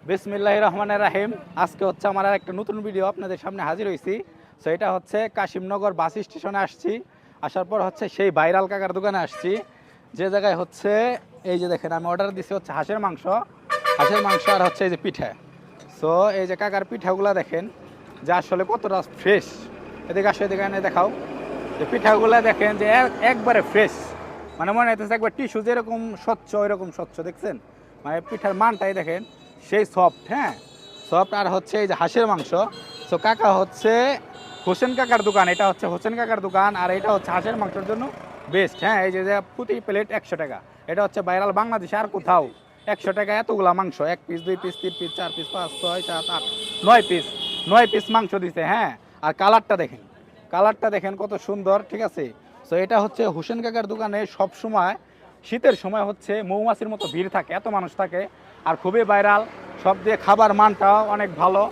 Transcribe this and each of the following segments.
বিসমিল্লাহির রহমানির রাহিম। আজকে হচ্ছে আমার আর একটা নতুন ভিডিও আপনাদের সামনে হাজির হয়েছি। সো এটা হচ্ছে কাশিমনগর বাস স্টেশনে আসছি। আসার পর হচ্ছে সেই ভাইরাল কাকার দোকানে আসছি, যে জায়গায় হচ্ছে এই যে দেখেন আমি অর্ডার দিছি হচ্ছে হাঁসের মাংস আর হচ্ছে এই যে পিঠা। সো এই যে কাকার পিঠাগুলো দেখেন যে আসলে কতটা ফ্রেশ। এদিকে আসো, এদিকে এনে দেখাও। যে পিঠাগুলো দেখেন যে একবারে ফ্রেশ, মানে মনে হইতেছে একবার টিস্যু যেরকম স্বচ্ছ ওইরকম স্বচ্ছ, দেখছেন? মানে পিঠার মানটাই দেখেন সেই সফট, হ্যাঁ সফট। আর হচ্ছে এই যে হাঁসের মাংস। সো কাকা হচ্ছে হোসেন কাকার দোকান, এটা হচ্ছে হোসেন কাকার দোকান, আর এটা হচ্ছে হাঁসের মাংসের জন্য বেস্ট। হ্যাঁ, এই যে প্রতি প্লেট 100 টাকা, এটা হচ্ছে ভাইরাল বাংলাদেশে আর কোথাও। 100 টাকা এতগুলা মাংস, 1 piece 2 piece 3 piece 4 piece 5 6 7 8 9 piece, 9 piece মাংস দিছে। হ্যাঁ, আর কালারটা দেখেন কত সুন্দর, ঠিক আছে? সো এটা হচ্ছে হোসেন কাকার দোকানে সব সময় শীতের সময় হচ্ছে মৌমাছির মতো ভিড় থাকে, এত মানুষ থাকে, আর খুবই ভাইরাল। সব দিয়ে খাবার মানটাও অনেক ভালো।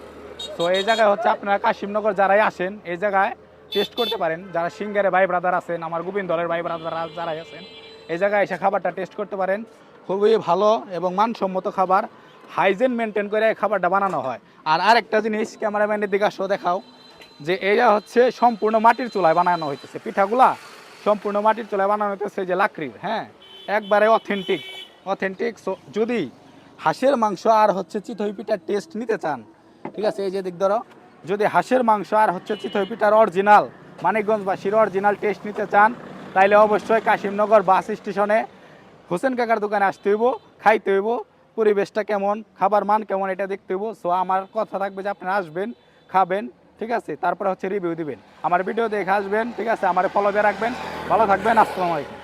তো এই জায়গায় হচ্ছে আপনারা কাশিমনগর যারাই আসেন এই জায়গায় টেস্ট করতে পারেন। যারা সিঙ্গারে ভাই ব্রাদার আছেন, আমার গোবিন্দরের ভাই ব্রাদার যারাই আছেন, এই জায়গায় এসে খাবারটা টেস্ট করতে পারেন। খুবই ভালো এবং মানসম্মত খাবার, হাইজিন মেনটেন করে খাবারটা বানানো হয়। আর আরেকটা জিনিস, ক্যামেরাম্যানের দিকে আসো, দেখাও যে এইটা হচ্ছে সম্পূর্ণ মাটির চুলায় বানানো হইতেছে পিঠাগুলা, সম্পূর্ণ মাটির চুলায় বানানো হইতেছে, যে লাকড়ির। হ্যাঁ, একবারে অথেন্টিক। সো যদি হাঁসের মাংস আর হচ্ছে চিতই পিঠার টেস্ট নিতে চান, ঠিক আছে, এই যে দিক ধরো, যদি হাঁসের মাংস আর হচ্ছে চিতই পিঠার অরিজিনাল মানিকগঞ্জবাসীর অরিজিনাল টেস্ট নিতে চান, তাইলে অবশ্যই কাশিমনগর বাস স্টেশনে হোসেন কাকার দোকানে আসতে হইব, খাইতে হইব। পরিবেশটা কেমন, খাবার মান কেমন, এটা দেখতে হইব। সো আমার কথা থাকবে যে আপনারা আসবেন, খাবেন, ঠিক আছে, তারপরে হচ্ছে রিভিউ দিবেন। আমার ভিডিও দেখে আসবেন, ঠিক আছে, আমার ফলো দিয়ে রাখবেন। ভালো থাকবেন, আসসালামু আলাইকুম।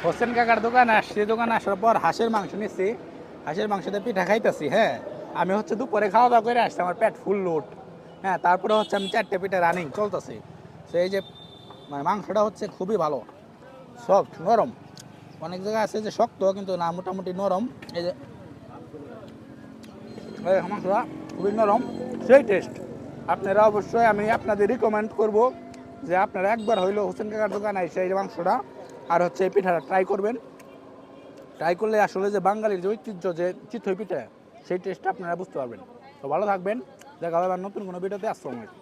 হোসেন কাকার দোকানে আসছি, দোকানে আসার পর হাঁসের মাংস নিচ্ছি, হাঁসের মাংসতে পিঠা খাইতেছি। হ্যাঁ, আমি হচ্ছে দুপুরে খাওয়া দাওয়া করে আসছি, আমার পেট ফুল লোড। হ্যাঁ, তারপরে হচ্ছে আমি 4টে পিঠা রানিং চলতেছি। তো এই যে মানে মাংসটা হচ্ছে খুবই ভালো, সফট নরম। অনেক জায়গায় আছে যে শক্ত, কিন্তু না, মোটামুটি নরম। এই যে মাংসটা খুবই নরম, সেই টেস্ট। আপনারা অবশ্যই, আমি আপনাদের রিকমেন্ড করব যে আপনারা একবার হইলেও হোসেন কাকার দোকানে এসে এই মাংসটা আর হচ্ছে এই পিঠাটা ট্রাই করবেন। ট্রাই করলে আসলে যে বাঙালির যে ঐতিহ্য, যে চিতই পিঠা, সেই টেস্টটা আপনারা বুঝতে পারবেন। তো ভালো থাকবেন, দেখা হবে নতুন কোনো ভিডিওতে। আসসালামু আলাইকুম।